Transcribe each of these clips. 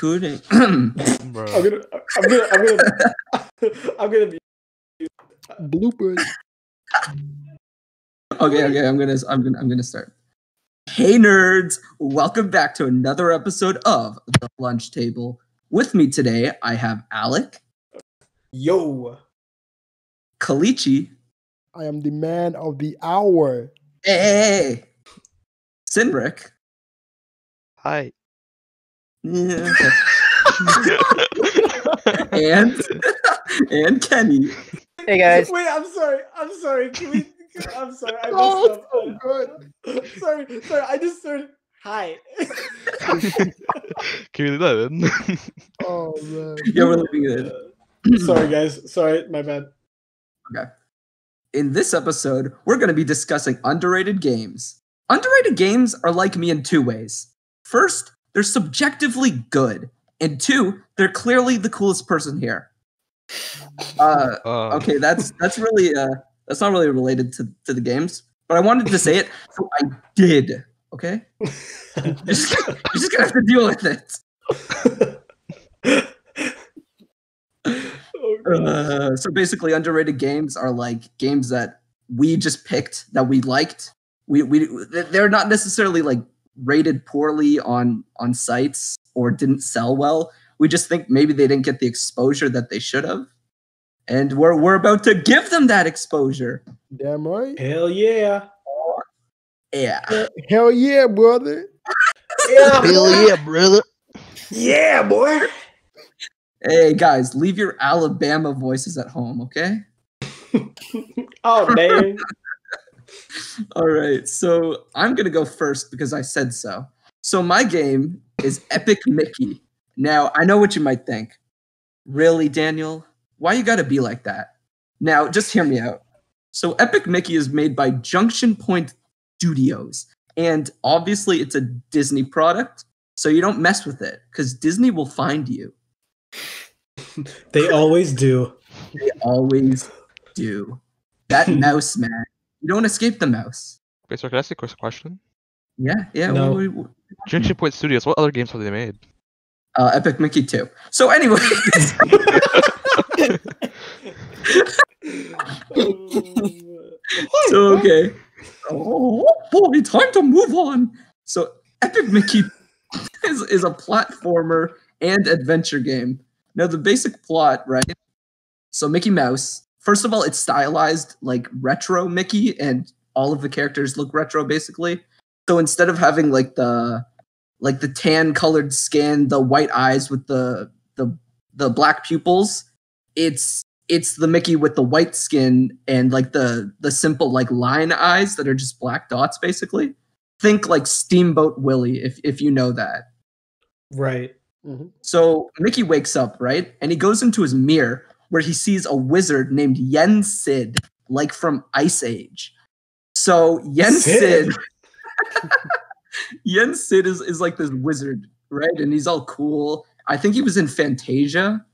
Recording. Bro. I'm gonna be Bloopers. Okay. I'm gonna start. Hey nerds, welcome back to another episode of The Lunch Table. With me today, I have Alec, yo. Kalichi, I am the man of the hour. hey, Sinric, Hi. yeah, and Kenny. Hey guys. Wait, I'm sorry. Can we? I'm sorry. I Oh, messed up. so good. Sorry. I just started. Hi. Can we do that then? Oh man. Yeah, we're looking good. Sorry, guys. Sorry, my bad. Okay. In this episode, we're going to be discussing underrated games. Underrated games are like me in two ways. First, they're subjectively good, and two, they're clearly the coolest person here. Okay, that's really that's not really related to the games, but I wanted to say it, so I did. Okay, you're just gonna have to deal with it. So basically, underrated games are like games that we just picked that we liked. They're not necessarily like rated poorly on sites or didn't sell well. We just think maybe they didn't get the exposure that they should have, and we're about to give them that exposure. Damn right. Hell yeah. Yeah. Hell yeah, brother. Yeah, Hell yeah, brother. Yeah, boy. Hey guys, leave your Alabama voices at home, okay? Oh damn. All right, so I'm gonna go first because I said so. So my game is Epic Mickey. Now, I know what you might think. Really, Daniel? Why you gotta be like that? Now, just hear me out. So Epic Mickey is made by Junction Point Studios, and obviously it's a Disney product, so you don't mess with it, because Disney will find you. They always do. They always do. That mouse, man. You don't escape the mouse. Wait, so can I ask you a quick question? Yeah. No. Junction Point Studios, what other games have they made? Epic Mickey 2. So anyway. So, okay. Oh, boy, time to move on. So Epic Mickey is a platformer and adventure game. Now, the basic plot, right? So Mickey Mouse, first of all, it's stylized like retro Mickey, and all of the characters look retro, basically. So instead of having like the tan colored skin, the white eyes with the black pupils, it's the Mickey with the white skin and like the simple like line eyes that are just black dots, basically. Think like Steamboat Willie, if you know that. Right. Mm-hmm. So Mickey wakes up, right? And he goes into his mirror where he sees a wizard named Yen Sid, like from Ice Age. So Yen Sid Yen Sid is like this wizard, right? And he's all cool. I think he was in Fantasia.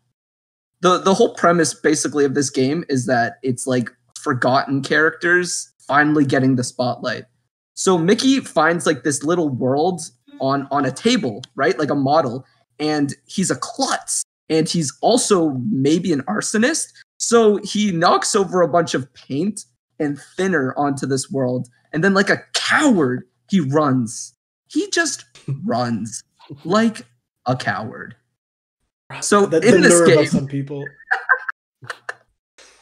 The whole premise basically of this game is that it's like forgotten characters finally getting the spotlight. So Mickey finds like this little world on a table, right? Like a model, and he's a klutz, and he's also maybe an arsonist. So he knocks over a bunch of paint and thinner onto this world, and then like a coward, he runs. He just runs like a coward. So The in this nerve game, of some people.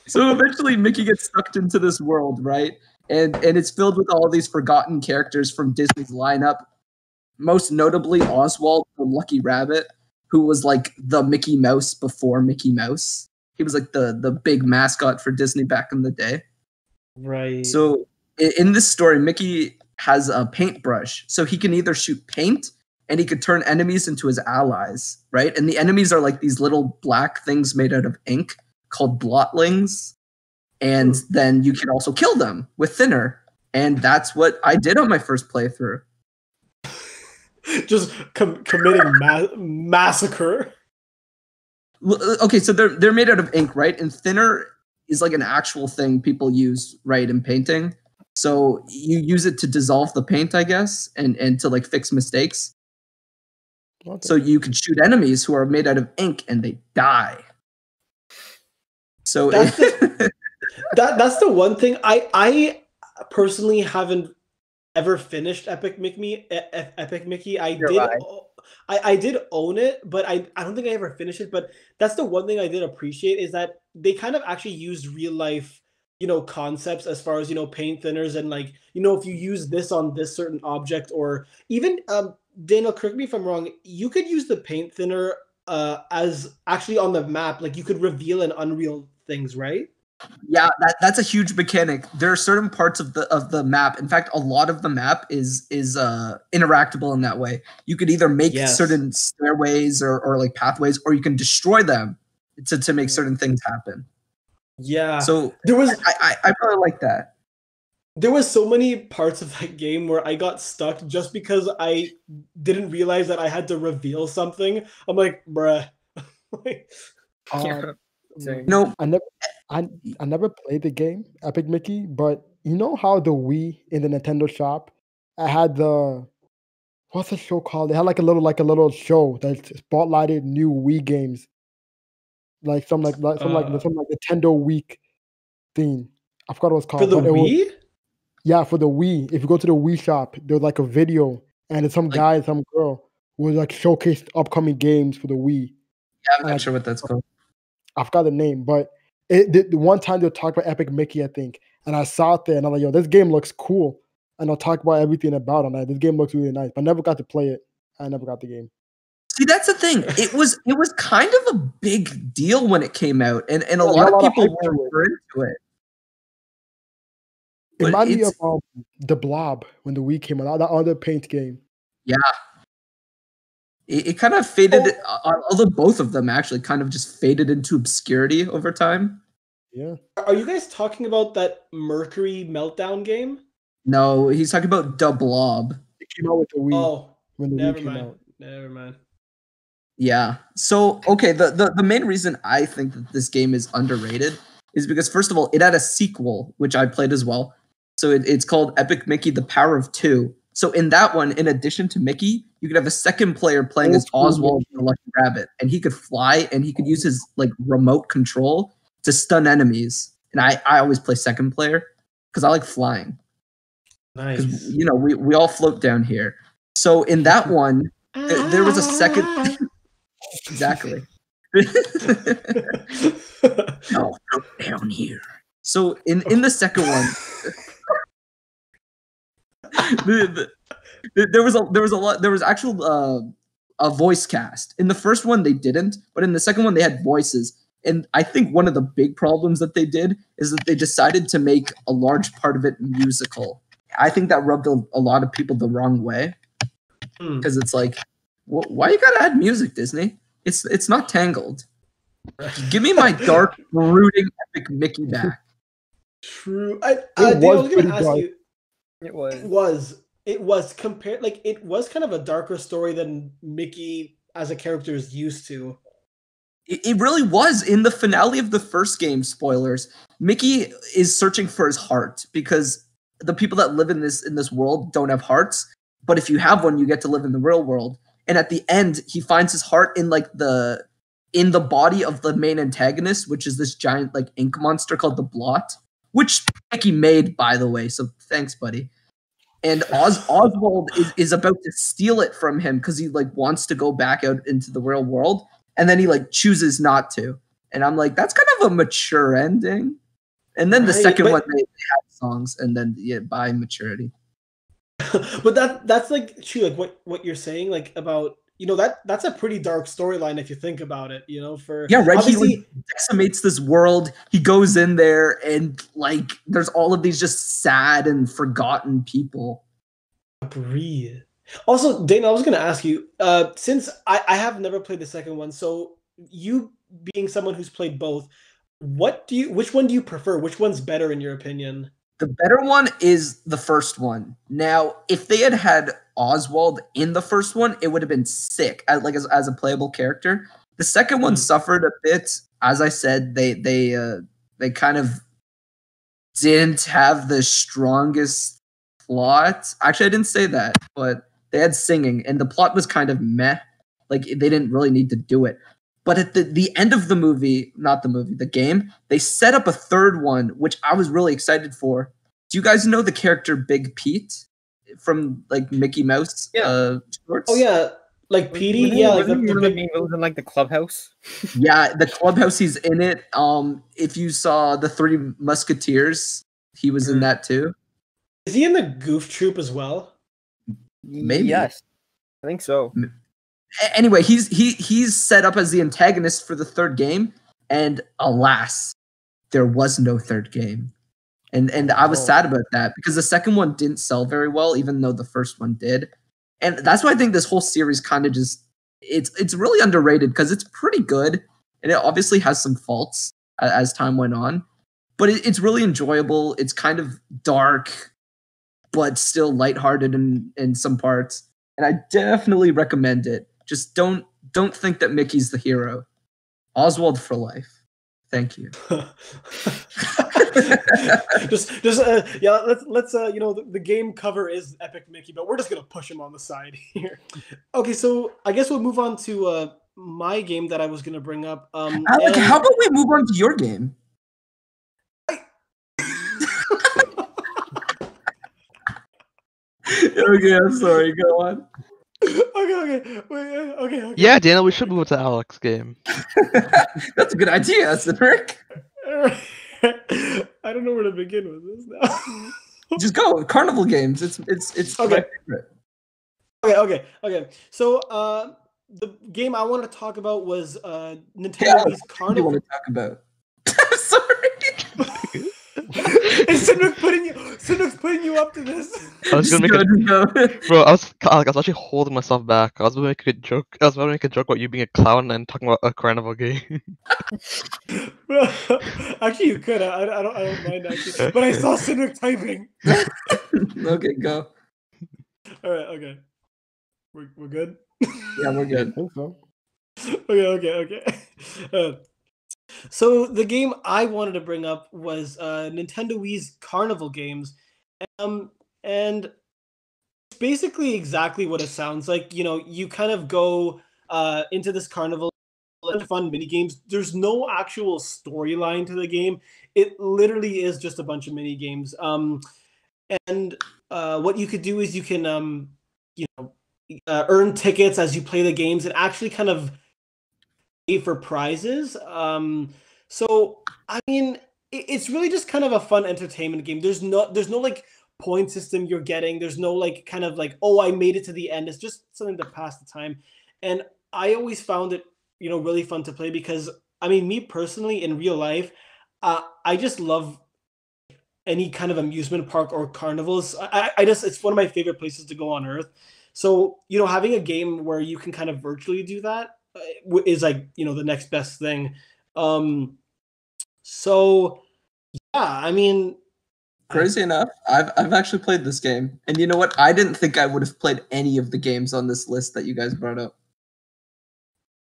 so eventually Mickey gets sucked into this world, right? And it's filled with all these forgotten characters from Disney's lineup. Most notably Oswald the Lucky Rabbit, who was like the Mickey Mouse before Mickey Mouse. He was like the big mascot for Disney back in the day. Right. So in this story, Mickey has a paintbrush, so he can either shoot paint and he could turn enemies into his allies, right? And the enemies are like these little black things made out of ink called blotlings. And then you can also kill them with thinner. And that's what I did on my first playthrough. Just committing massacre. Okay, so they're made out of ink, right? And thinner is like an actual thing people use, right, in painting. So you use it to dissolve the paint, I guess, and to like fix mistakes. Okay. So you can shoot enemies who are made out of ink and they die. So That's that's the one thing I personally haven't ever finished Epic Mickey. Epic Mickey. I did own it, but I don't think I ever finished it. But that's the one thing I did appreciate is that they kind of actually used real life, concepts as far as paint thinners and like if you use this on this certain object or even Daniel, correct me if I'm wrong. You could use the paint thinner as actually on the map, like you could reveal and unreal things, right? Yeah, that's a huge mechanic. There are certain parts of the map. In fact, a lot of the map is interactable in that way. You could either make certain stairways or like pathways, or you can destroy them to make certain things happen. Yeah. So I really like that. There was so many parts of that game where I got stuck just because I didn't realize that I had to reveal something. I'm like, bruh. No, I never played the game Epic Mickey, but you know how the Wii in the Nintendo shop, I had what's the show called? They had like a little show that spotlighted new Wii games, like some Nintendo Week theme. I forgot what it was For called. the but it was, Wii? yeah, for the Wii. If you go to the Wii shop, there's like a video, and it's some guy, some girl who was like showcased upcoming games for the Wii. Yeah, I'm not sure what that's called. I forgot the name, but the one time they'll talk about Epic Mickey, I think, and I saw it there, and I'm like, yo, this game looks cool, and I'll talk about everything about it. This game looks really nice, but I never got to play it. I never got the game. See, that's the thing. It was kind of a big deal when it came out, and a lot of people were into it. It reminded me of The Blob when the Wii came out, that other paint game. Yeah. It kind of faded, although both of them actually kind of just faded into obscurity over time. Yeah. Are you guys talking about that Mercury Meltdown game? No, he's talking about The Blob. It came out with the Wii. Oh, when the never Wii came mind. out. Never mind. Yeah. So, okay, the main reason I think that this game is underrated is because, first of all, it had a sequel, which I played as well. So it's called Epic Mickey: The Power of Two. So in that one, in addition to Mickey, you could have a second player playing as Oswald the Lucky Rabbit, and he could fly and he could use his like remote control to stun enemies. And I always play second player because I like flying. Nice. Because we all float down here. So in that one, there was a second. Exactly. No, down here. So in the second one. There was actual a voice cast. In the first one they didn't, but in the second one they had voices. And I think one of the big problems that they did is that they decided to make a large part of it musical. I think that rubbed a lot of people the wrong way because it's like, why you gotta add music, Disney? It's not Tangled. Give me my dark, brooding Epic Mickey back. True. I was gonna ask you. It was compared, like it was kind of a darker story than Mickey as a character is used to. It really was. In the finale of the first game, spoilers, Mickey is searching for his heart because the people that live in this world don't have hearts. But if you have one, you get to live in the real world. And at the end, he finds his heart in the body of the main antagonist, which is this giant like ink monster called the Blot, which Mickey made, by the way. So thanks, buddy. And Oswald is about to steal it from him because he like wants to go back out into the real world, and then he like chooses not to. And I'm like, that's kind of a mature ending. And then the second one they have songs, and then by maturity. But that's like true, like what you're saying, like about that's a pretty dark storyline if you think about it. For right. He like, decimates this world. He goes in there, and like there's all of these just sad and forgotten people. Agreed. Also, Dana, I was going to ask you, since I have never played the second one, so you being someone who's played both, which one do you prefer? Which one's better in your opinion? The better one is the first one. Now, if they had Oswald in the first one, it would have been sick, as a playable character. The second one suffered a bit. As I said, they kind of didn't have the strongest plot. Actually, I didn't say that, but they had singing, and the plot was kind of meh. Like they didn't really need to do it. But at the end of the movie, not the movie, the game, they set up a third one, which I was really excited for. Do you guys know the character Big Pete from like Mickey Mouse shorts? Oh yeah, like Petey. Yeah, like wasn't the one of the big. main villains in like the clubhouse? Yeah, the clubhouse, he's in it. If you saw the Three Musketeers, he was in that too. Is he in the Goof Troop as well? Maybe. Yes, I think so. Anyway, he's set up as the antagonist for the third game, and alas, there was no third game. And I was sad about that because the second one didn't sell very well, even though the first one did. And that's why I think this whole series kind of just it's really underrated because it's pretty good, and it obviously has some faults as time went on, but it's really enjoyable. It's kind of dark, but still lighthearted in some parts, and I definitely recommend it. Just don't think that Mickey's the hero. Oswald for life. Thank you. Yeah. Let's the game cover is Epic Mickey, but we're just gonna push him on the side here. Okay, so I guess we'll move on to my game that I was gonna bring up. Alec, how about we move on to your game? Okay, I'm sorry. Go on. Okay. Yeah, Daniel, we should move to Alex's game. That's a good idea, Cedric. I don't know where to begin with this now. Just go. Carnival games. It's Okay. my favorite. Okay. So the game I want to talk about was Nintendo Wii's What do you Carnival. want to talk about? I'm sorry. Is Sinuk's putting you up to this? I was gonna make bro. I was actually holding myself back. I was about to make a joke. I was about to make a joke about you being a clown and talking about a carnival game. Actually, you could. I don't mind actually. But I saw Sinuk typing. Okay, go. All right. Okay. We're good. Yeah, we're good. I think so. Okay. So the game I wanted to bring up was Nintendo Wii's Carnival games, and it's basically exactly what it sounds like. You know, you kind of go into this carnival, fun mini games. There's no actual storyline to the game. It literally is just a bunch of mini games. And what you could do is you can earn tickets as you play the games and actually kind of pay for prizes. So I mean, it's really just kind of a fun entertainment game. There's no like point system you're getting. There's no like kind of like, oh, I made it to the end. It's just something to pass the time. And I always found it, really fun to play because I mean, me personally in real life, I just love any kind of amusement park or carnivals. I just, it's one of my favorite places to go on earth. So, having a game where you can kind of virtually do that is like, the next best thing. So yeah, I mean, Crazy enough, I've actually played this game, and you know what? I didn't think I would have played any of the games on this list that you guys brought up.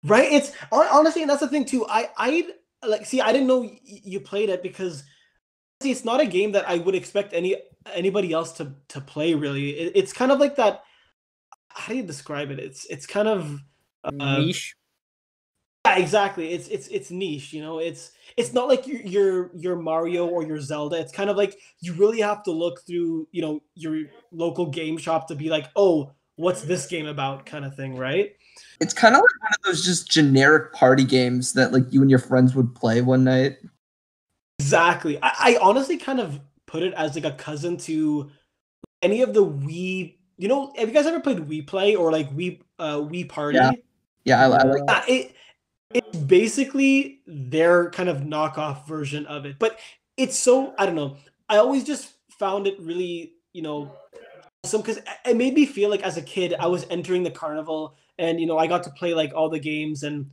Right? It's honestly, and that's the thing too. I didn't know you played it because see, it's not a game that I would expect anybody else to play. Really, it's kind of like that. How do you describe it? It's kind of Niche. Yeah, exactly. It's niche. It's not like your Mario or your Zelda. It's kind of like you really have to look through your local game shop to be like, oh, what's this game about, kind of thing, right? It's kind of like one of those just generic party games that like you and your friends would play one night. Exactly. I honestly kind of put it as like a cousin to any of the Wii. Have you guys ever played Wii Play or like Wii Party? Yeah, I like that. It's basically their kind of knockoff version of it. But it's so, I don't know. I always just found it really, awesome because it made me feel like as a kid I was entering the carnival and I got to play like all the games, and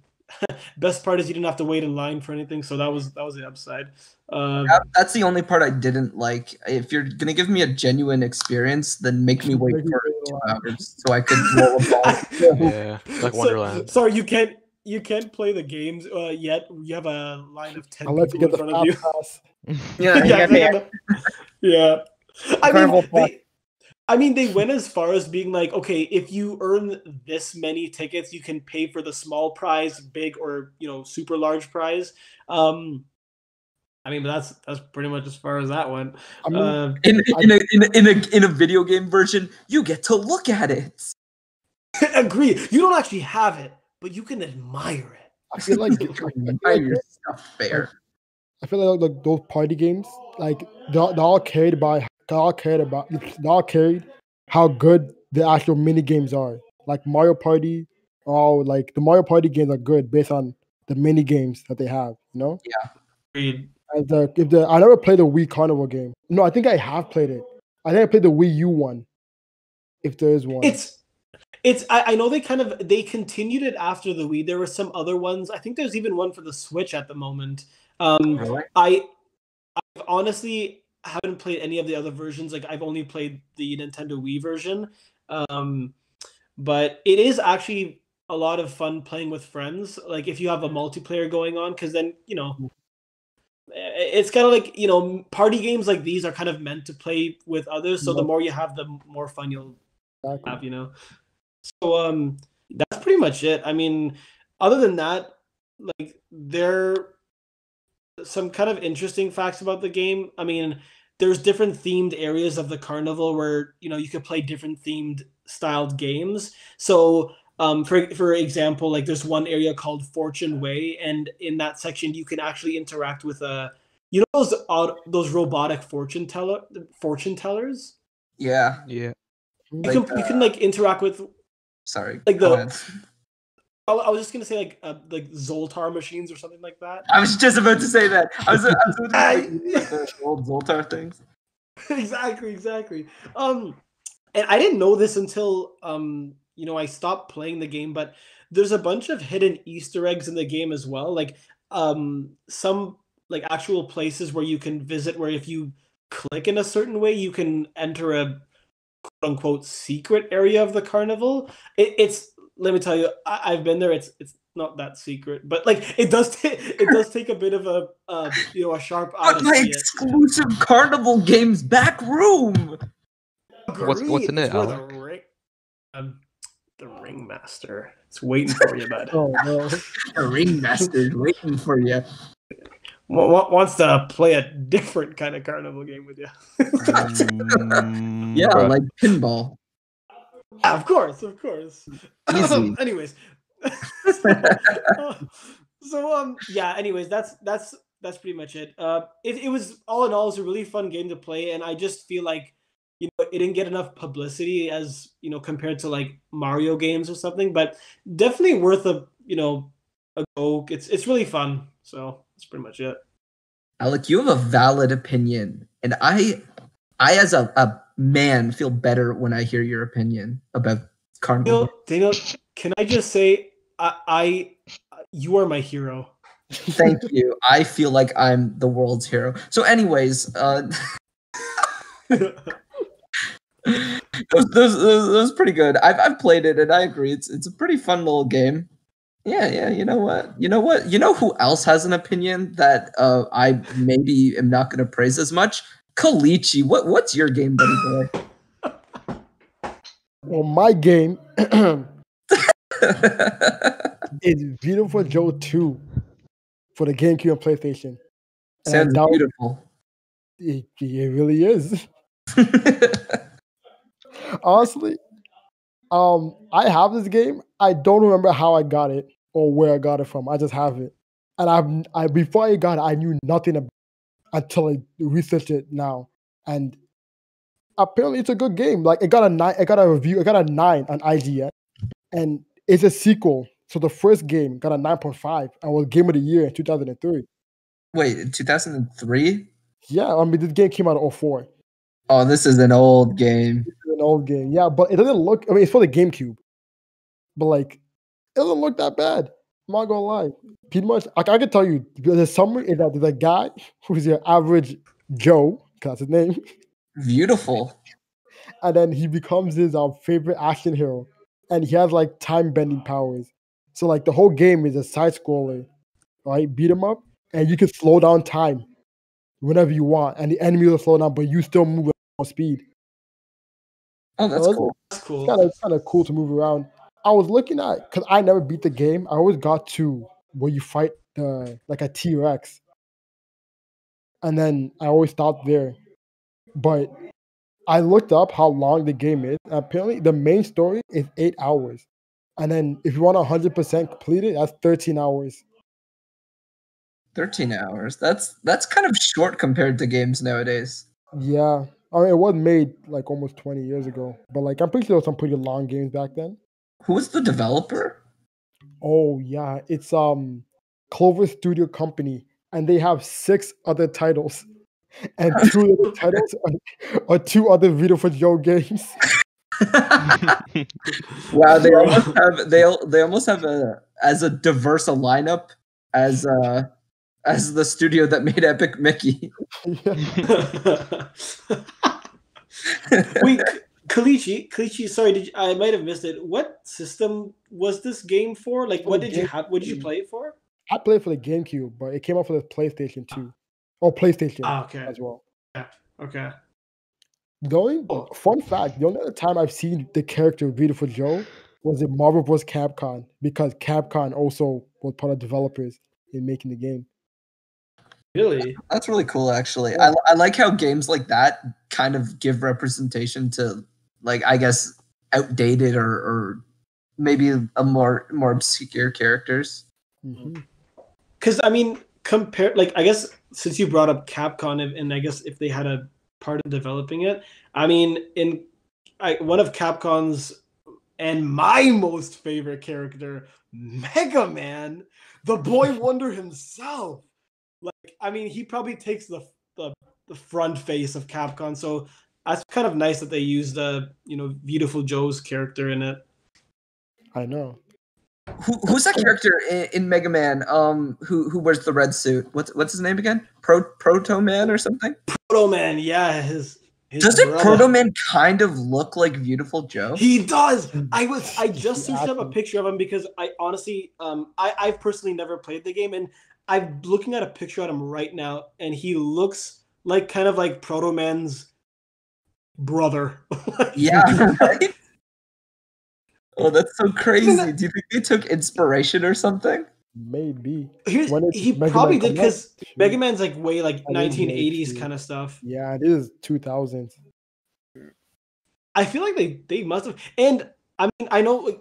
best part is you didn't have to wait in line for anything, so that was the upside. That's the only part I didn't like. If you're gonna give me a genuine experience, then make me wait for 2 hours so I could roll a ball. Yeah, it's like Wonderland. Sorry, you can't play the games yet. You have a line of 10 I'll let you people get in the front of you. fast pass. Yeah, you gotta pay. Yeah. I Carnival mean, I mean, they went as far as being like, okay, if you earn this many tickets, you can pay for the small prize, big or super large prize. I mean, but that's pretty much as far as that went. I mean, In a video game version, you get to look at it. Agree. You don't actually have it, but you can admire it. I feel like Your stuff fair. I feel like those party games, like they're all carried how good the actual mini games are. Like Mario Party, like the Mario Party games are good based on the mini games that they have. Yeah. Agreed. And I never played the Wii Carnival game. No, I think I have played it. I think I played the Wii U one, if there is one. I know they continued it after the Wii. There were some other ones. I think there's even one for the Switch at the moment. Really? I honestly haven't played any of the other versions. Like I've only played the Nintendo Wii version. But it is actually a lot of fun playing with friends. Like if you have a multiplayer going on, because then it's kind of like party games like these are kind of meant to play with others. So the more you have, the more fun you'll have. So that's pretty much it. I mean, other than that, like there some kind of interesting facts about the game. I mean, there's different themed areas of the carnival where you could play different themed styled games. So for example, like there's one area called Fortune Way, and in that section you can actually interact with those robotic fortune tellers. Yeah. Yeah. You can like interact with. Sorry. Like go ahead. I was just gonna say like Zoltar machines or something like that. I was just about to say that. I was the old Zoltar things. Exactly. And I didn't know this until I stopped playing the game, but there's a bunch of hidden Easter eggs in the game as well. Like some like actual places where you can visit where if you click in a certain way, you can enter a quote unquote secret area of the carnival. It's let me tell you, I've been there. It's not that secret, but like it does take a bit of a sharp eye. But my exclusive carnival games back room. What's in it, Alec? The ringmaster. It's waiting for you, bud. Oh no, the ringmaster's waiting for you. Wants to play a different kind of carnival game with you. Yeah, like pinball. Of course. Easy. Anyways, yeah. Anyways, that's pretty much it. It was all in all, it was a really fun game to play, and I just feel like it didn't get enough publicity as compared to like Mario games or something, but definitely worth a go. It's really fun. So that's pretty much it. Alec, you have a valid opinion, and I as a man feel better when I hear your opinion about carnival. Daniel, can I just say, you are my hero. Thank you. I feel like I'm the world's hero. So, anyways, that was pretty good. I've played it, and I agree. It's a pretty fun little game. Yeah. You know what? You know who else has an opinion that I maybe am not going to praise as much? Kalichi. What's your game, buddy boy? Well, my game is Beautiful Joe 2 for the GameCube and PlayStation. Sounds beautiful. It really is. Honestly, I have this game. I don't remember how I got it or where I got it from. I just have it, and I before I got it, I knew nothing about it until I researched it now, and apparently it's a good game. Like it got a 9. It got a review. It got a 9 on IGN, and it's a sequel. So the first game got a 9.5 and was Game of the Year in 2003. Wait, 2003? Yeah, I mean this game came out in 2004. Oh, this is an old game. An old game, yeah, but it doesn't look. I mean, it's for the GameCube, but like, it doesn't look that bad. I'm not gonna lie. Pretty much, I can tell you, the summary is that there's a guy who's your average Joe, that's his name. Beautiful. And then he becomes his favorite action hero, and he has like time bending powers. So like the whole game is a side scroller, right? Beat 'em up, and you can slow down time whenever you want, and the enemy will slow down, but you still move at speed. Oh, that's So cool. That's cool. It's kind of cool to move around. I was looking at because I never beat the game. I always got to where you fight like a T-Rex, and then I always stopped there. But I looked up how long the game is. Apparently, the main story is 8 hours, and then if you want 100% complete it, that's 13 hours. 13 hours. That's kind of short compared to games nowadays. Yeah, I mean, it was made like almost 20 years ago, but like I'm pretty sure there was some pretty long games back then. Who was the developer? Oh yeah, it's Clover Studio Company, and they have 6 other titles, and 2 of the titles are 2 other Video for Joe games. Wow, they almost have as diverse a lineup as the studio that made Epic Mickey. Wait, Kalichi, sorry, I might have missed it. What system was this game for? Like, what did you have? What did you play it for? I played for the GameCube, but it came out for the PlayStation 2. Or PlayStation Okay. as well. Okay. Fun fact, the only other time I've seen the character Beautiful Joe was in Marvel Bros. Capcom, because Capcom also was part of developers in making the game. Really? That's really cool, actually. Yeah. I like how games like that kind of give representation to, like, I guess, outdated or maybe a more obscure characters. Because I mean, I guess since you brought up Capcom, and I guess if they had a part in developing it, I mean, one of Capcom's and my most favorite character, Mega Man, the boy wonder himself. Like, I mean, he probably takes the front face of Capcom, so that's kind of nice that they used Beautiful Joe's character in it. I know. Who's that character in Mega Man? Who wears the red suit? What's his name again? Proto Man or something? Proto Man, yeah. His Doesn't brother. Proto Man kind of look like Beautiful Joe? He does. I just searched up a picture of him because I honestly, I've personally never played the game, and I'm looking at a picture of him right now, and he looks like kind of like Proto Man's brother. Yeah, right? Oh, that's so crazy. Do you think they took inspiration or something? Maybe. He probably did, because Mega Man's like way like 1980s true. kind of stuff. Yeah, it is 2000s. I feel like they must have. And I mean, I know,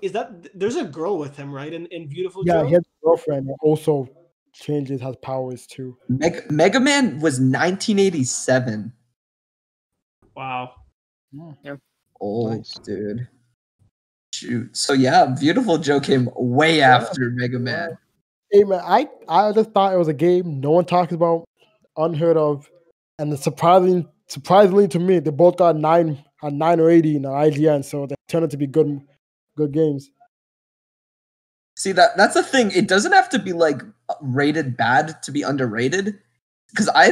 there's a girl with him, right? In Beautiful Joe? Yeah, he has a girlfriend that also changes, has powers too. Mega Man was 1987. Wow. Yeah. Old, Nice. dude. Shoot. So yeah, Beautiful Joe came way after Mega Man. Hey man, I just thought it was a game no one talks about, unheard of, and surprisingly to me, they both got 9 or 80 in the IGN, so they turned out to be good games. See, that's the thing. It doesn't have to be like rated bad to be underrated. Because I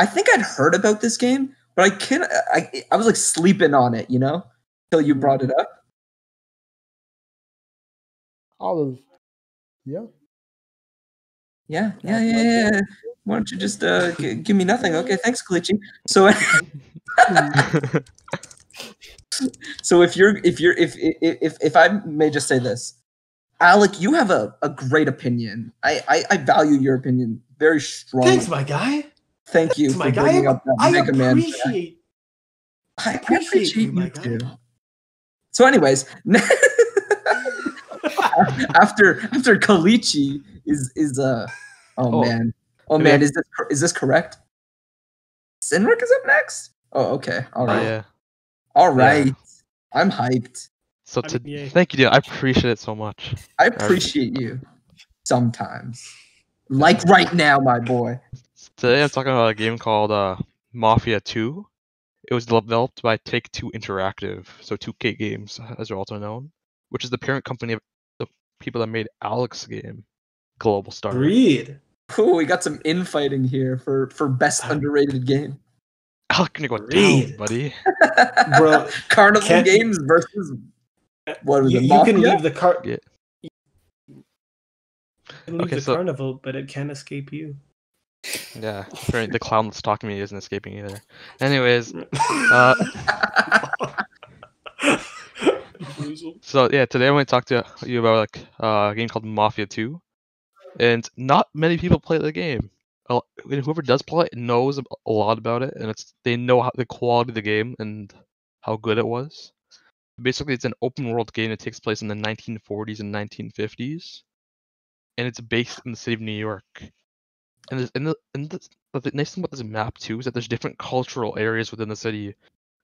think I'd heard about this game, but I was like sleeping on it, till you brought it up. Yeah. Yeah. Why don't you just give me nothing? Okay, thanks, Glitchy. So, so if I may just say this, Alec, you have a great opinion. I value your opinion very strongly. Thanks, my guy. Thank you for bringing up that Mega Man. I appreciate you my too. guy. So, anyways, after Kalichi is man, is this correct? Sinric is up next. Oh, okay, all right, Yeah. all right. Yeah. I'm hyped. So thank you, dude. I appreciate it so much. I appreciate you sometimes, like right now, my boy. Today I'm talking about a game called Mafia 2. It was developed by Take-Two Interactive, so 2K Games, as they're also known, which is the parent company of the people that made Alec's game, Global Star. Agreed. Ooh, we got some infighting here for best underrated game. Alec gonna go down, buddy. Bro, Carnival Games versus what was it? You Mafia? can leave the car. Yeah. You can leave the carnival, but it can't escape you. Yeah, the clown that's talking to me isn't escaping either. Anyways, So yeah, today I want to talk to you about a game called Mafia 2, and not many people play the game. And whoever does play it knows a lot about it, and they know the quality of the game and how good it was. Basically, it's an open world game that takes place in the 1940s and 1950s, and it's based in the city of New York. And the nice thing about this map too is that there's different cultural areas within the city,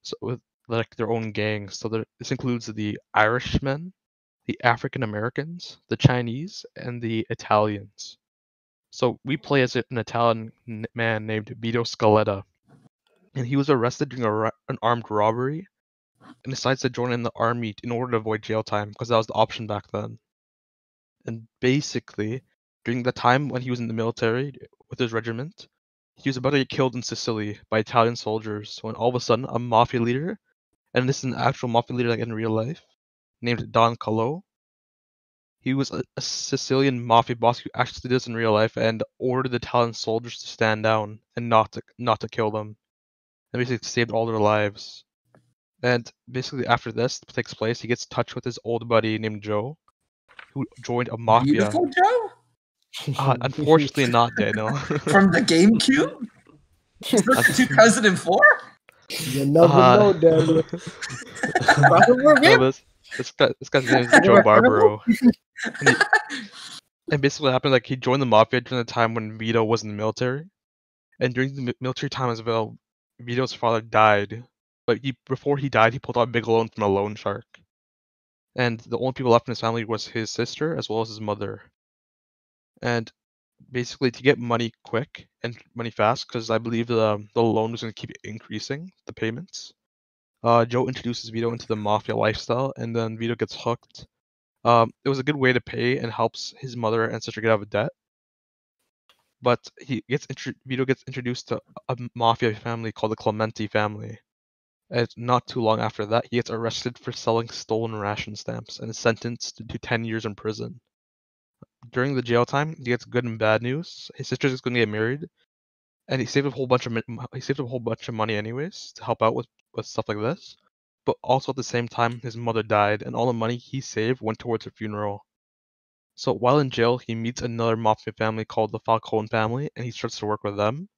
so with like their own gangs. So this includes the Irishmen, the African Americans, the Chinese, and the Italians. So we play as an Italian man named Vito Scaletta, and he was arrested during an armed robbery and decides to join in the army in order to avoid jail time because that was the option back then. And basically, during the time when he was in the military with his regiment, he was about to get killed in Sicily by Italian soldiers when all of a sudden a mafia leader, and this is an actual mafia leader like in real life, named Don Calo. He was a Sicilian mafia boss who actually did this in real life and ordered the Italian soldiers to stand down and not to kill them, and basically saved all their lives. And basically after this takes place, he gets in touch with his old buddy named Joe, who joined a mafia. Beautiful Joe? Unfortunately not, Daniel. From the GameCube? Is this 2004? You never know, Daniel. No, this guy's name is Joe Barbaro. And basically what happened, like he joined the mafia during the time when Vito was in the military. And during the military time as well, Vito's father died. But before he died, he pulled out a big loan from a loan shark. And the only people left in his family was his sister as well as his mother. And basically to get money quick and money fast, because I believe the loan was going to keep increasing, the payments. Joe introduces Vito into the mafia lifestyle, and then Vito gets hooked. It was a good way to pay and helps his mother and sister get out of debt. But Vito gets introduced to a mafia family called the Clementi family. And not too long after that, he gets arrested for selling stolen ration stamps and is sentenced to 10 years in prison. During the jail time, he gets good and bad news. His sister's going to get married, and he saved a whole bunch of money anyways to help out with stuff like this. But also at the same time, his mother died, and all the money he saved went towards her funeral. So while in jail, he meets another mafia family called the Falcone family, and he starts to work with them.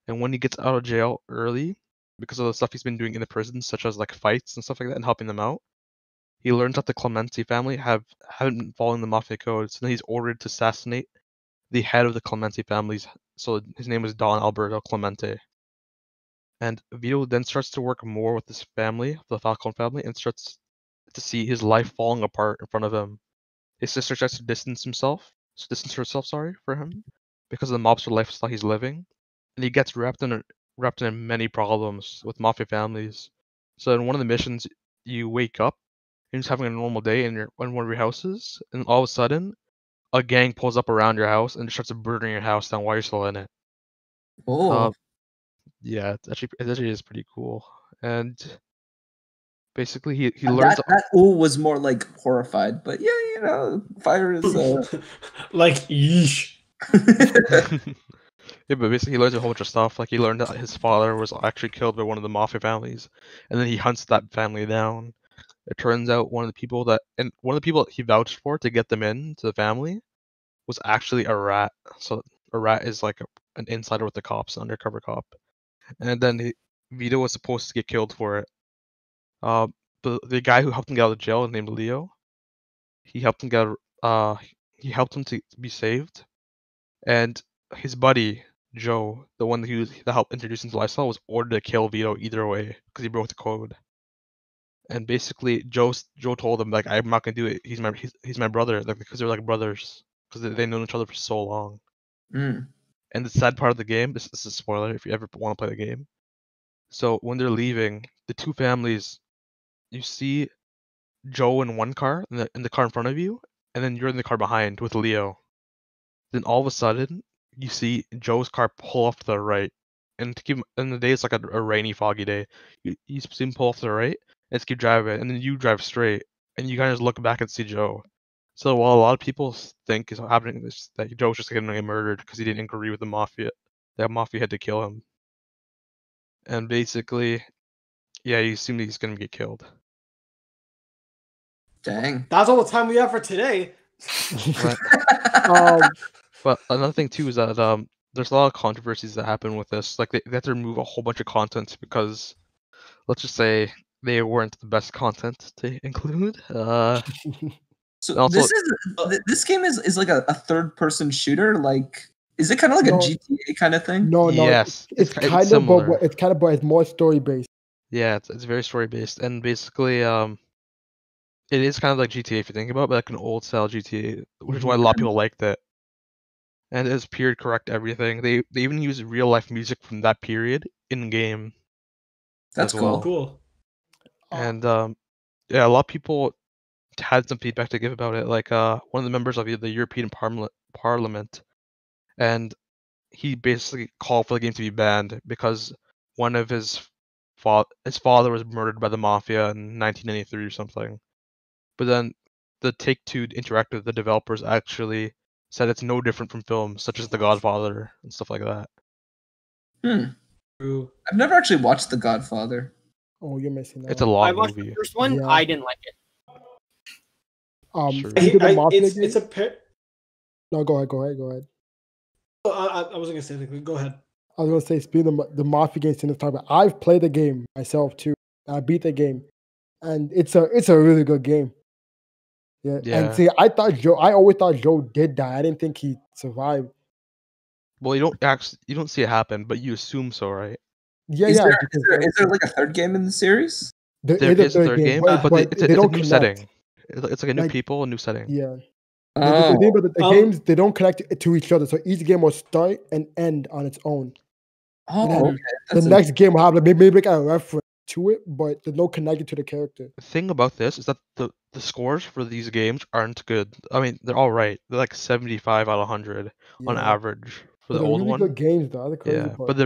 And when he gets out of jail early, because of the stuff he's been doing in the prison, such as like fights and stuff like that, and helping them out, he learns that the Clementi family haven't been following the mafia codes, and then he's ordered to assassinate the head of the Clementi families. So his name is Don Alberto Clemente. And Vito then starts to work more with this family, the Falcone family, and starts to see his life falling apart in front of him. His sister tries to distance herself, for him, because of the mobster lifestyle he's living, and he gets wrapped in many problems with mafia families. So in one of the missions, you wake up and you're just having a normal day in one of your houses, and all of a sudden, a gang pulls up around your house and starts burning your house down while you're still in it. Oh, Yeah, it actually is pretty cool. And basically, he learns. that was more like horrified, but yeah, fire is like yeesh. Yeah, but basically he learns a whole bunch of stuff. Like he learned that his father was actually killed by one of the mafia families, and then he hunts that family down. It turns out one of the people that he vouched for to get them into the family was actually a rat. So a rat is like an insider with the cops, an undercover cop. And then Vito was supposed to get killed for it. The guy who helped him get out of jail, named Leo, he helped him he helped him to be saved, and his buddy Joe, the one that helped introduce him to lifestyle, was ordered to kill Vito either way because he broke the code. And basically, Joe told him like, "I'm not gonna do it. He's my brother." Like because they're like brothers because they've known each other for so long. Mm. And the sad part of the game, this is a spoiler if you ever want to play the game. So when they're leaving, the two families, you see Joe in one car, in the car in front of you, and then you're in the car behind with Leo. Then all of a sudden, you see Joe's car pull off to the right, and the day it's like a rainy, foggy day. You see him pull off to the right, and just keep driving, and then you drive straight, and you kind of just look back and see Joe. So while a lot of people think is happening is that Joe's just getting murdered because he didn't agree with the mafia, that mafia had to kill him. And basically, yeah, you assume he's gonna get killed. Dang. That's all the time we have for today. But another thing too is that there's a lot of controversies that happen with this. Like they have to remove a whole bunch of content because, let's just say, they weren't the best content to include. So also, this game is like a third person shooter. Like, is it kind of like a No. GTA kind of thing? No, yes, it's it's kind of, similar. but it's more story based. Yeah, it's very story based, and basically, it is kind of like GTA if you think about it, but like an old style GTA, which is why a lot of people liked it. And it is period correct everything. They even use real life music from that period in game. That's as cool. well. Cool. And yeah, a lot of people had some feedback to give about it. Like one of the members of the European Parliament, and he basically called for the game to be banned because one of his father was murdered by the mafia in 1993 or something. But then the Take-Two Interactive, the developers, actually said it's no different from films such as The Godfather and stuff like that. True. I've never actually watched The Godfather. Oh, you're missing out. It's a I long watched movie. the first one. Yeah. I didn't like it. Sure. Speaking of Mafia It's games, a pair. no, go ahead. Oh, I wasn't gonna say anything. Go ahead. I was gonna say, speaking of the Mafia games in this time, I've played the game myself too. I beat the game, and it's a really good game. Yeah. And Yeah. see, I always thought Joe did die. I didn't think he survived. Well, you don't see it happen, but you assume so, right? Yeah, Is yeah. there, Because is there like a third game in the series? there There is a third game, but it's they a don't new connect. setting. It's like a new Like- people, a new setting. Yeah. The Oh, thing about the games, they don't connect to each other. So each game will start and end on its own. And then okay. the That's next game will have maybe like a reference to it, but there's no connection to the character. The thing about this is that the scores for these games aren't good. I mean, they're all right. They're like 75 out of 100 on Yeah. average for But the they're old really one. good games, though. That's the crazy Yeah, part. but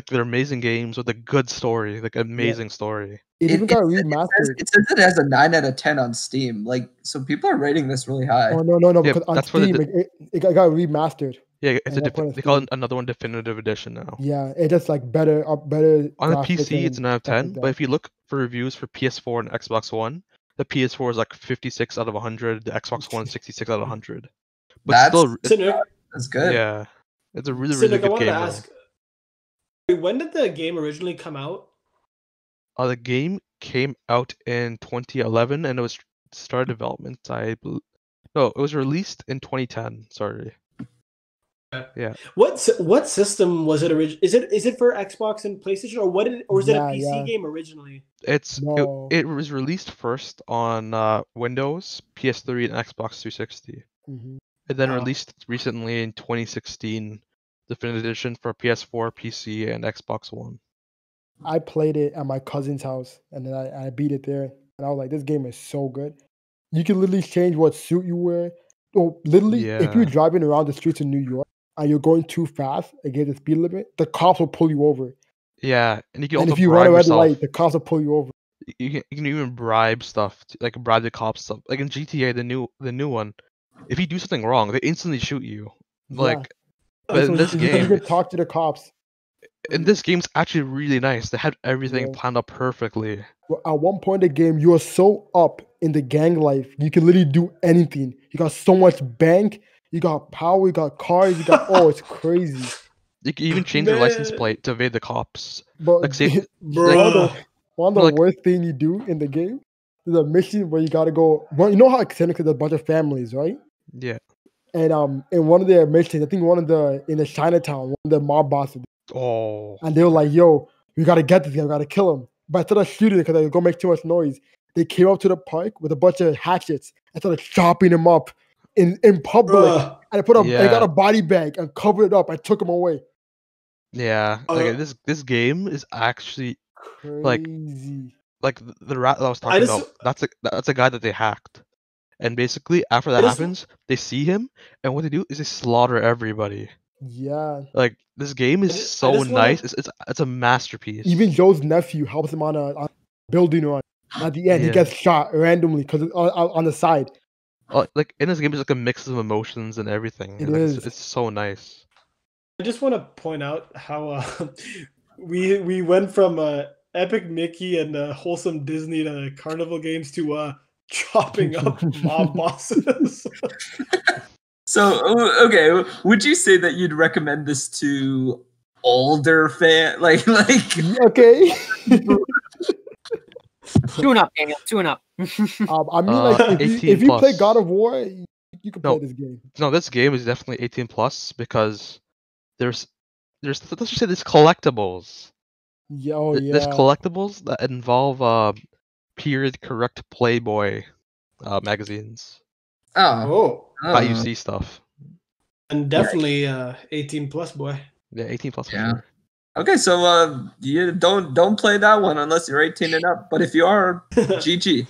they're amazing games with a good story, like amazing story. It even got It remastered. says it has a 9 out of 10 on Steam. Like, so people are rating this really high. Oh no, Yeah, because on that's for the Steam it got remastered. Yeah, it's at one point on they call Steam. it another one definitive edition now. Yeah, it's just like better On the graphics PC, it's and an out of stuff 10, like but that. if you look for reviews for PS4 and Xbox One, the PS4 is like 56 out of 100, the Xbox One is 66 out of 100. But That's still, Cynic, that's good. yeah, it's a really, really Cynic, I good wanted game to though. ask, when did the game originally come out? The game came out in 2011 and it was started development. No, it was released in 2010. Sorry. Yeah. What system was it originally? Is it for Xbox and PlayStation, or is it a Yeah, PC yeah. game originally? No. It was released first on Windows, PS3, and Xbox 360. Mhm. And then Wow. released recently in 2016, Definitive Edition for PS4, PC, and Xbox One. I played it at my cousin's house, and then I beat it there, and I was like, "This game is so good." You can literally change what suit you wear. Oh, literally, if you're Yeah. driving around the streets in New York and you're going too fast against the speed limit, the cops will pull you over. Yeah, and you can And also if you run a bribe red yourself. light, the cops will pull you over. You can even bribe stuff, like bribe the cops stuff. Like in GTA, the new one, if you do something wrong, they instantly shoot you. Yeah. Like, but in this You game, can talk to the cops. it's actually really nice. They had everything Yeah. planned out perfectly. Well, at one point in the game, you are so up in the gang life, you can literally do anything. You got so much bank, you got power, you got cars, you got it's crazy. You can even change your license Man. plate to evade the cops. But Like, say, Bruh. one of the like- worst thing you do in the game is a mission where you gotta go. Well, you know how technically there's a bunch of families, right? yeah. And in one of their missions, I think in the Chinatown, one of the mob bosses, Oh. and they were like, "Yo, we gotta get this guy, we gotta kill him." But instead of shooting because they go make too much noise, they came up to the park with a bunch of hatchets and started chopping him up in public. Bruh. And they got Yeah. a body bag and covered it up and took him away. Yeah. Like this game is actually Crazy. like the rat that I was I talking just- about. That's a guy that they hacked. And basically, after that just- happens, they see him, and what they do is they slaughter everybody. Yeah. Like this game is I so just wanna- nice. It's a masterpiece. Even Joe's nephew helps him on a building run. At the end, he Yeah. gets shot randomly because on the side. Like in this game, it's like a mix of emotions and everything. It Like, is. It's so nice. I just want to point out how we went from Epic Mickey and wholesome Disney to carnival games to chopping up mob bosses. So okay, would you say that you'd recommend this to older like Okay. 2 and up, Daniel. 2 and up. I mean, like, if 18 you play plus. God of War, you can play No. this game. No, this game is definitely 18 plus because there's let's just say there's collectibles. Yeah, oh There's yeah. collectibles that involve period correct Playboy magazines. Oh, IUC stuff. and definitely 18 plus, boy. Yeah, 18 plus for Yeah. sure. Okay, so you don't play that one unless you're 18 and up. But if you are, GG.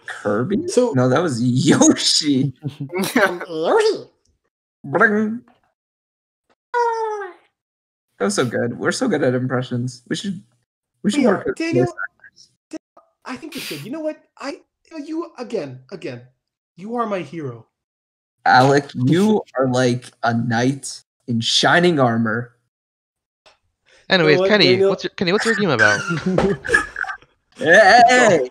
Kirby? So- No, that was Yoshi. Bring. That was so good. We're so good at impressions. We should We work are. with Daniel, voice actors. I think we should. You know what? You again. You are my hero. Alec, you are like a knight in shining armor. Anyways, what, Kenny, Daniel? what's your game about? Hey!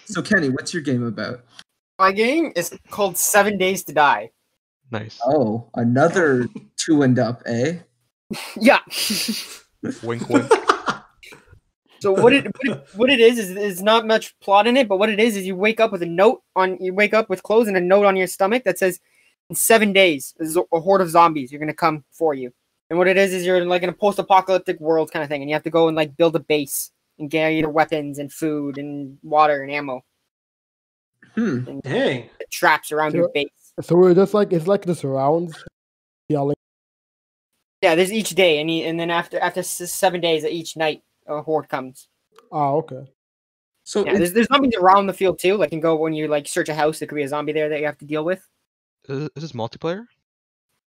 So Kenny, what's your game about? My game is called 7 Days to Die. Nice. Oh, another 2 and up, eh? Yeah. Wink, wink. So what it is not much plot in it, but what it is you wake up with clothes and a note on your stomach that says, in 7 days, a horde of zombies are gonna come for you. And what it is you're like in a post-apocalyptic world kind of thing, and you have to go and like build a base and get your weapons and food and water and ammo. And Dang. traps around your base. So we're just like, it's like the surrounds yelling. Yeah, there's each day, and then after 7 days, each night a horde comes. Oh, okay. So Yeah, there's zombies around the field too. Like, you can go when you like search a house, there could be a zombie there that you have to deal with. Is this multiplayer?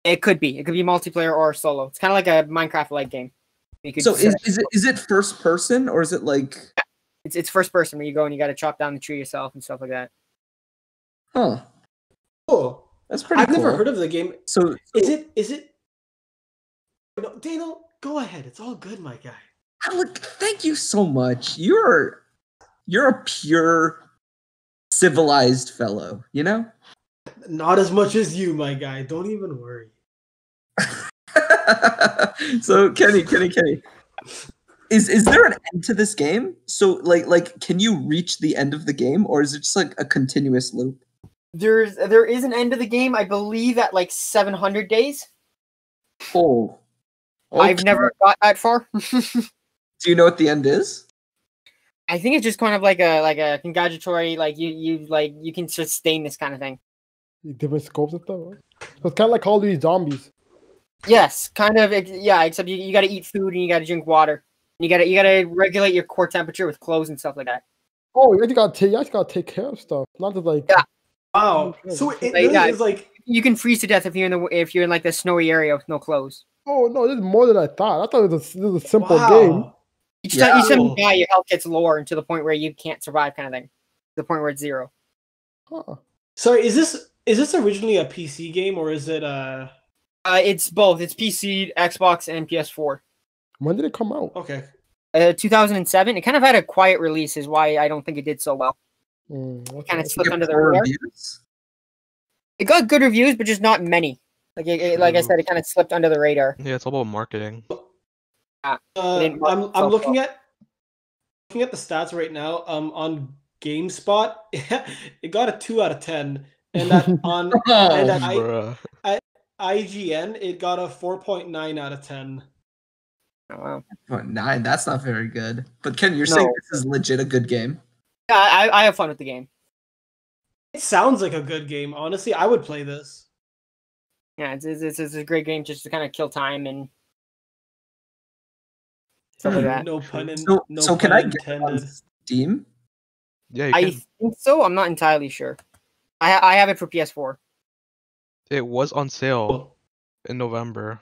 It could be multiplayer or solo. It's kind of like a Minecraft-like game. You could so is it first person or is it like? it's first person where you go and you got to chop down the tree yourself and stuff like that. Huh. Cool. That's pretty I've cool. never heard of the game. So Is it? No, Daniel, go ahead. It's all good, my guy. Alec, thank you so much. You're a pure civilized fellow, you know? Not as much as you, my guy. Don't even worry. So Kenny. Is there an end to this game? So like can you reach the end of the game or is it just like a continuous loop? There is an end of the game, I believe, at like 700 days. Oh. I've Okay. never got that far. Do you know what the end is? I think it's just kind of like a congratulatory, like you can sustain this kind of thing. Different scopes and stuff. Right? So it's kind of like all these zombies. Yes, kind of. Yeah, except you got to eat food and you got to drink water. You got to regulate your core temperature with clothes and stuff like that. Oh, you actually gotta take care of stuff, not just like. Yeah. Wow. So it really is like. You can freeze to death if you're in like the snowy area with no clothes. Oh no, this is more than I thought. I thought this was a simple game. Each time you die, your health gets lower to the point where you can't survive, kind of thing. To the point where it's 0. Huh. Sorry, is this originally a PC game or is it It's both. It's PC, Xbox, and PS4. When did it come out? Okay. 2007. It kind of had a quiet release, is why I don't think it did so well. Okay. Kind of slipped Get under the poor radar. reviews? It got good reviews, but just not many. Like I said, it kind of slipped under the radar. Yeah, it's all about marketing. I'm looking at the stats right now. On GameSpot, it got a 2 out of 10, and that on and at Bruh. IGN it got a 4.9 out of 10. Oh, wow. 9, that's not very good. But Ken, you're saying this is legit a good game? Yeah, I have fun with the game. It sounds like a good game. Honestly, I would play this. Yeah, it's a great game just to kind of kill time and stuff like that. No pun So can I get it on intended. Steam? Yeah, you I can. think so. I'm not entirely sure. I have it for PS4. It was on sale in November.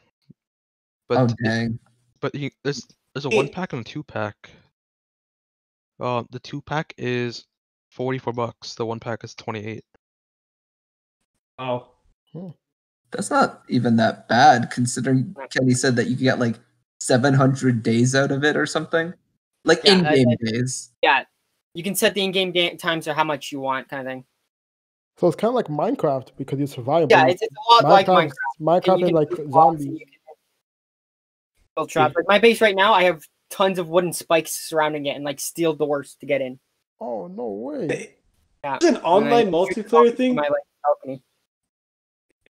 But Oh dang. but there's a 1-pack and a 2-pack. The 2-pack is $44. The 1-pack is $28. Wow. That's not even that bad considering Kenny said that you can get like 700 days out of it or something, like in-game days. Yeah, you can set the in-game times to how much you want, kind of thing. So it's kind of like Minecraft because you survive. Yeah, it's a lot like Minecraft. Minecraft and like zombies. Trap. Like my base right now, I have tons of wooden spikes surrounding it and like steel doors to get in. Oh no way! Yeah, it's an online multiplayer thing. My balcony.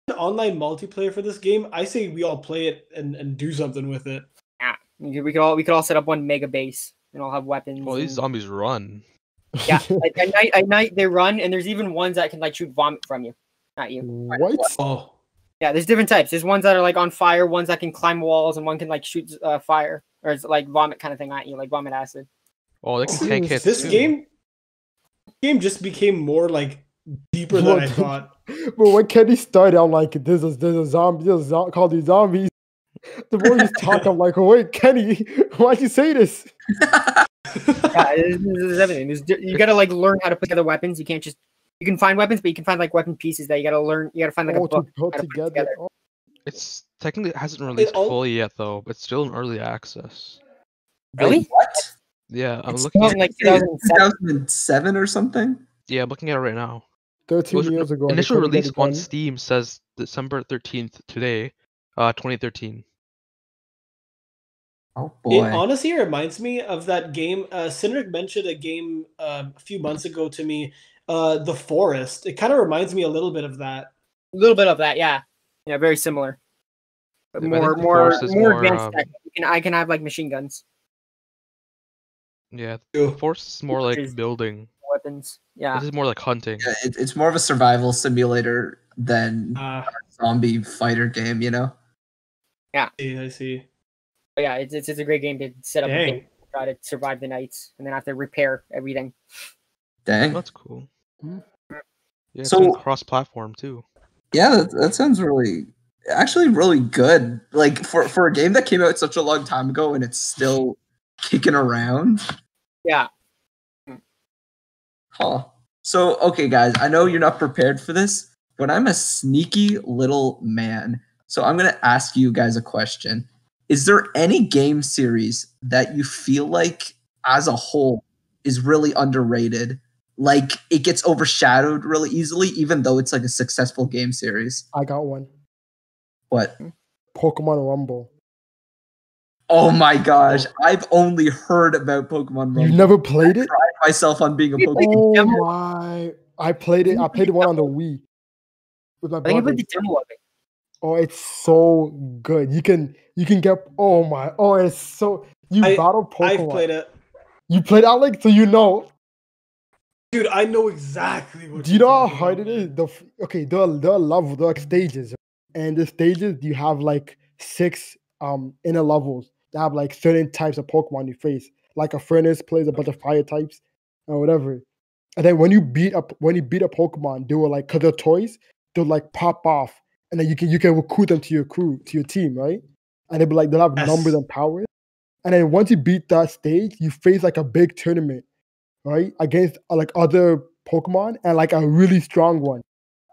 An online multiplayer for this game. I say we all play it and do something with it. Yeah, we could all set up one mega base and all have weapons. Well, these zombies run. Yeah, like at night they run, and there's even ones that can like shoot vomit from you, not you. What? Oh. Yeah, there's different types. There's ones that are like on fire, ones that can climb walls, and one can like shoot fire or it's like vomit kind of thing at you, like vomit acid. Oh, they can take hits This too. game just became more like deeper than I thought. But when Kenny started, I'm like, there's a zombie, called these zombies. The more you talk, I'm like, oh, wait, Kenny, why'd you say this? Yeah, there's everything. You gotta like learn how to put together weapons. You can't just you can find weapons, but you can find like weapon pieces that you gotta learn. You gotta find like a book to put how to put together. Oh. It's technically hasn't released fully yet though, but it's still in early access. Really? Wait, what? Yeah, I'm It's looking at like 2007 or something. Yeah, I'm looking at it right now. 13 years ago. Initial release on Steam says December 13th today, 2013. Oh boy! It honestly reminds me of that game. Cindric mentioned a game a few months ago to me, The Forest. It kind of reminds me a little bit of that. A little bit of that, yeah, very similar. But more advanced tech. I can have like machine guns. Yeah, The Forest is more like building weapons. Yeah, this is more like hunting. Yeah, it's more of a survival simulator than a zombie fighter game, you know? Yeah, I see. But yeah, it's a great game to set up a game, try to survive the nights, and then have to repair everything. Dang, that's cool. Yeah, so it's cross-platform too. Yeah, that sounds actually really good. Like for a game that came out such a long time ago and it's still kicking around. Yeah. Huh. So, okay, guys, I know you're not prepared for this, but I'm a sneaky little man. So I'm going to ask you guys a question. Is there any game series that you feel like, as a whole, is really underrated? Like, it gets overshadowed really easily, even though it's like a successful game series? I got one. What? Pokemon Rumble. Oh my gosh, I've only heard about Pokemon Rumble. You never played it? I pride myself on being a Pokemon. Oh my! I played it. I played one on the Wii with my brother. I think the demo of it. Oh, it's so good. You can get. Oh my! Oh, it's so. Battle Pokemon. I've played it. You played Alex, so you know. Dude, I know exactly what. Do you know how hard it is? There are levels, there are like stages, and the stages you have like 6 inner levels. They have like certain types of Pokemon you face. Like a furnace plays a bunch of fire types or whatever. And then when you beat a Pokemon, they will like, cause they're toys, they'll like pop off, and then you can recruit them to your team, right? And they'll be like, they'll have numbers and powers. And then once you beat that stage, you face like a big tournament, right? Against like other Pokemon and like a really strong one.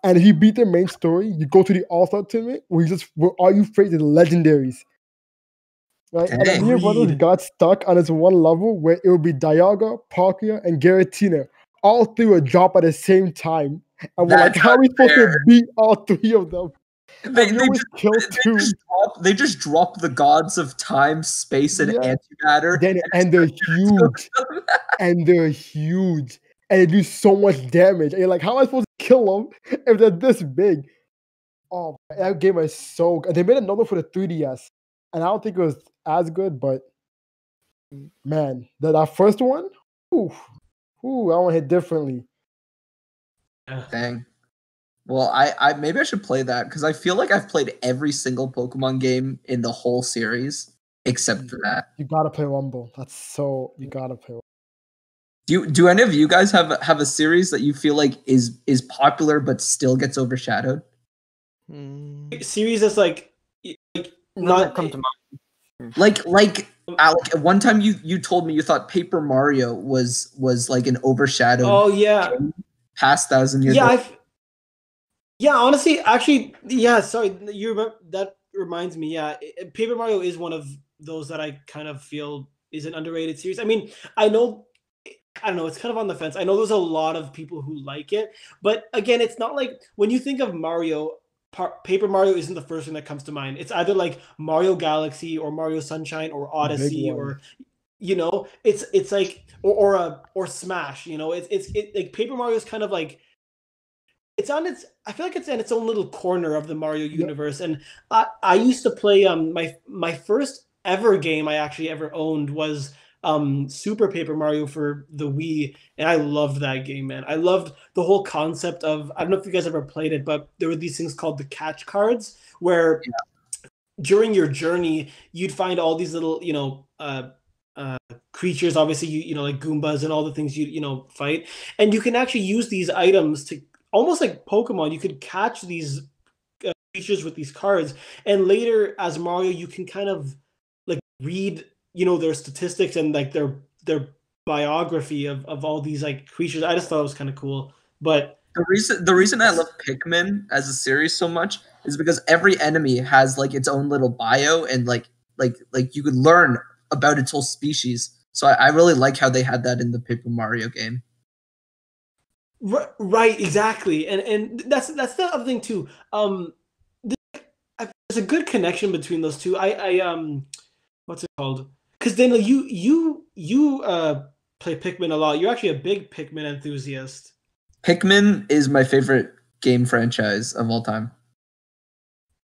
And if you beat the main story, you go to the All-Star tournament where all you face is legendaries. Right? And then me and brothers got stuck on this one level where it would be Dialga, Palkia, and Giratina. All 3 would drop at the same time. And we're like, how are we supposed to beat all 3 of them? They just drop the gods of time, space, and antimatter. And they're huge. And they're huge. And they do so much damage. And you're like, how am I supposed to kill them if they're this big? Oh, that game is so good. They made another for the 3DS. And I don't think it was as good, but man, that first one, I want to hit differently. Dang. Well, I maybe I should play that because I feel like I've played every single Pokemon game in the whole series except for that. You gotta play Rumble. You gotta play Rumble. Do any of you guys have a series that you feel like is popular but still gets overshadowed? Series that's like not come to mind. Like Alec, at one time you told me you thought Paper Mario was like an overshadowed. Oh yeah, past 1,000 years. Yeah, honestly, actually, yeah. Sorry, you remember that reminds me. Yeah, Paper Mario is one of those that I kind of feel is an underrated series. I mean, I don't know. It's kind of on the fence. I know there's a lot of people who like it, but again, it's not like when you think of Mario, Paper Mario isn't the first thing that comes to mind. It's either like Mario Galaxy or Mario Sunshine or Odyssey or it's like or Smash. It's like Paper Mario is kind of like I feel like it's in its own little corner of the Mario universe. And I used to play my first ever game I actually ever owned was Super Paper Mario for the Wii, and I loved that game, man. I loved the whole concept of, I don't know if you guys ever played it, but there were these things called the catch cards where during your journey you'd find all these little creatures, obviously like Goombas and all the things you fight, and you can actually use these items to almost like Pokemon. You could catch these creatures with these cards, and later as Mario you can kind of like read their statistics and like their biography of all these like creatures. I just thought it was kind of cool. But the reason I love Pikmin as a series so much is because every enemy has like its own little bio, and like you could learn about its whole species. So I really like how they had that in the Paper Mario game. Right, exactly, and that's the other thing too. There's a good connection between those two. I what's it called? Because Daniel, you play Pikmin a lot. You're actually a big Pikmin enthusiast. Pikmin is my favorite game franchise of all time.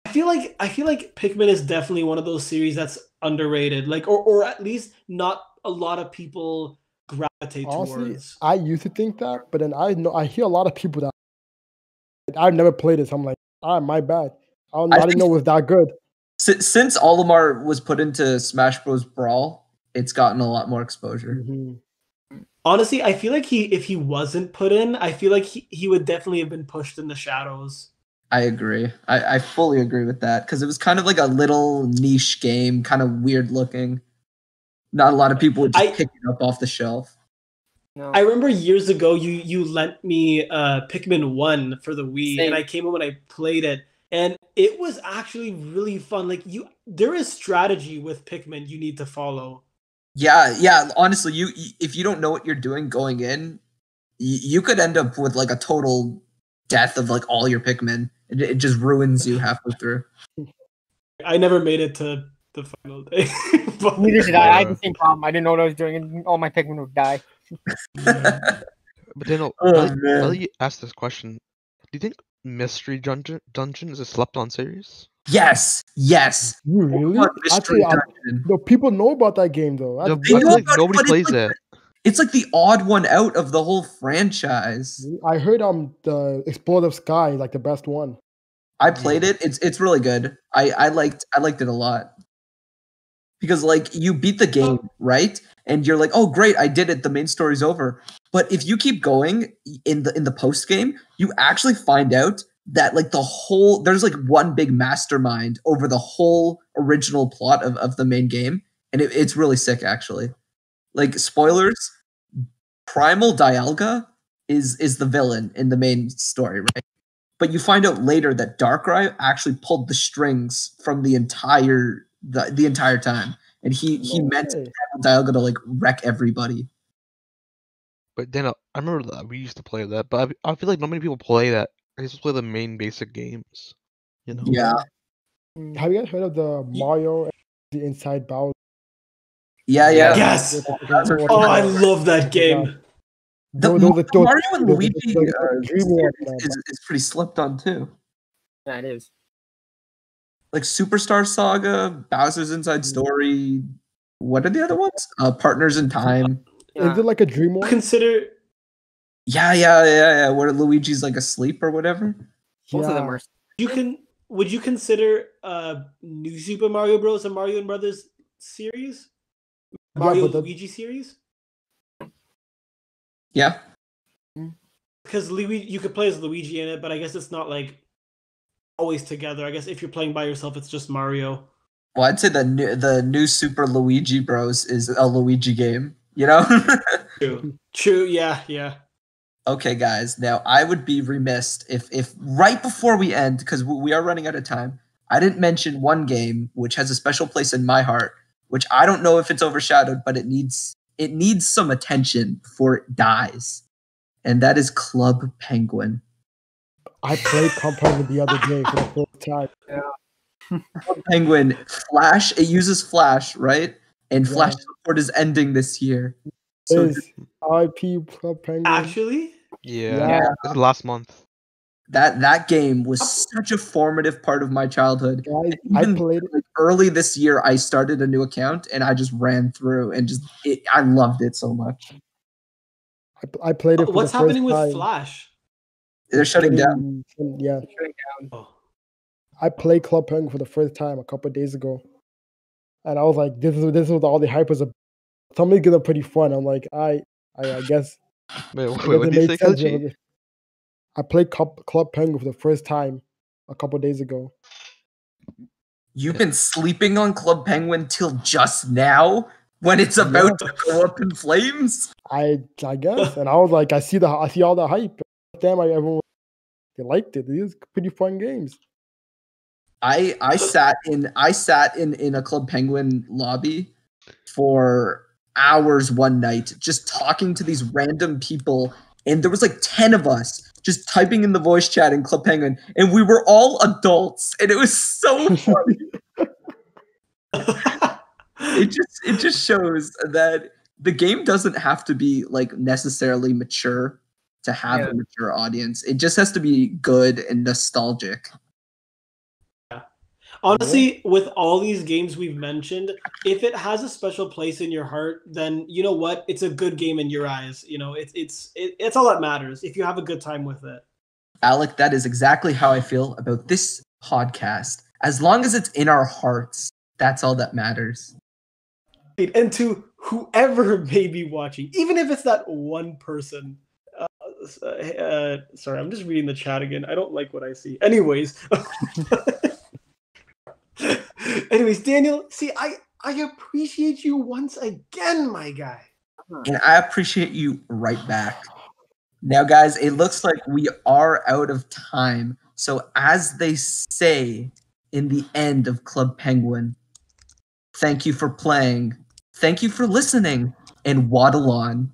I feel like Pikmin is definitely one of those series that's underrated, like or at least not a lot of people gravitate towards. I used to think that, but then I hear a lot of people that I've never played it. So I'm like, my bad. I didn't know it was that good. Since Olimar was put into Smash Bros. Brawl, it's gotten a lot more exposure. Mm-hmm. Honestly, I feel like if he wasn't put in, I feel like he would definitely have been pushed in the shadows. I agree. I fully agree with that, because it was kind of like a little niche game, kind of weird looking. Not a lot of people would just pick it up off the shelf. No. I remember years ago you lent me Pikmin 1 for the Wii. Same. And I came home and I played it. And it was actually really fun. Like there is strategy with Pikmin you need to follow. Yeah. Honestly, if you don't know what you're doing going in, you could end up with like a total death of like all your Pikmin. It just ruins you halfway through. I never made it to the final day. Neither did I. I had the same problem. I didn't know what I was doing, and all my Pikmin would die. But Daniel, while you asked this question, do you think Mystery Dungeon is a slept-on series? Yes. Really? Actually, people know about that game though. I feel like nobody plays it. It's like the odd one out of the whole franchise. I heard the Explosive Sky is like the best one. I played it. It's really good. I liked it a lot. Because like you beat the game, right? And you're like, oh great, I did it. The main story's over. But if you keep going in the post game, you actually find out that like there's like one big mastermind over the whole original plot of the main game, and it's really sick actually. Like spoilers, Primal Dialga is the villain in the main story, right? But you find out later that Darkrai actually pulled the strings from the entire time, and he meant Dialga to like wreck everybody. But Daniel, I remember that we used to play that, but I feel like not many people play that. I used to play the main basic games. Yeah. Have you guys heard of the Mario and the Inside Bowser? Yeah. Yes. Oh, I love that game. The Mario and Luigi is pretty slept on too. Yeah, it is. Like Superstar Saga, Bowser's Inside Story. What are the other ones? Partners in Time. Is it like a Dream World? Consider. Yeah. Where Luigi's like asleep or whatever. Both of them are. Would you consider New Super Mario Bros. And Mario and Brothers series? Mario Luigi series? Yeah. Because you could play as Luigi in it, but I guess it's not like always together. I guess if you're playing by yourself, it's just Mario. Well, I'd say the new Super Luigi Bros is a Luigi game. You know? True. Yeah. Okay, guys. Now, I would be remiss if right before we end, because we are running out of time, I didn't mention one game which has a special place in my heart, which I don't know if it's overshadowed, but it needs some attention before it dies. And that is Club Penguin. I played Club Penguin the other day for the first time. Club Penguin, Flash, it uses Flash, right? And Yeah. Flash support is ending this year. So Is RIP Club Penguin. Actually, Yeah. This is last month. that game was such a formative part of my childhood. Guys, And I even played it. like early this year, I started a new account and I just ran through and I loved it so much. I played it for what's the first happening with time. Flash? They're shutting down. Yeah, Oh. I played Club Penguin for the first time a couple of days ago, and I was like, "This is what all the hype was about." Some of it are pretty fun. I'm like, I guess. Wait, I what guess did it you made say, sense. Kelechi? I played Club Penguin for the first time a couple of days ago. You've been sleeping on Club Penguin till just now when it's about to go up in flames? I guess, and I was like, I see all the hype. Damn, everyone they liked it. These pretty fun games. I sat in a Club Penguin lobby for hours one night just talking to these random people, and there was like 10 of us just typing in the voice chat in Club Penguin, and we were all adults, and it was so funny. It just shows that the game doesn't have to be like necessarily mature to have a mature audience. It just has to be good and nostalgic. Honestly, with all these games we've mentioned, if it has a special place in your heart, then you know what? It's a good game in your eyes. You know, it's all that matters. If you have a good time with it. Alec, that is exactly how I feel about this podcast. As long as it's in our hearts, that's all that matters. And to whoever may be watching, even if it's that one person. Sorry, I'm just reading the chat again. I don't like what I see. Anyways. Daniel, see, I appreciate you once again, my guy. And I appreciate you right back. Now, guys, it looks like we are out of time. So as they say in the end of Club Penguin, thank you for playing, thank you for listening, and waddle on.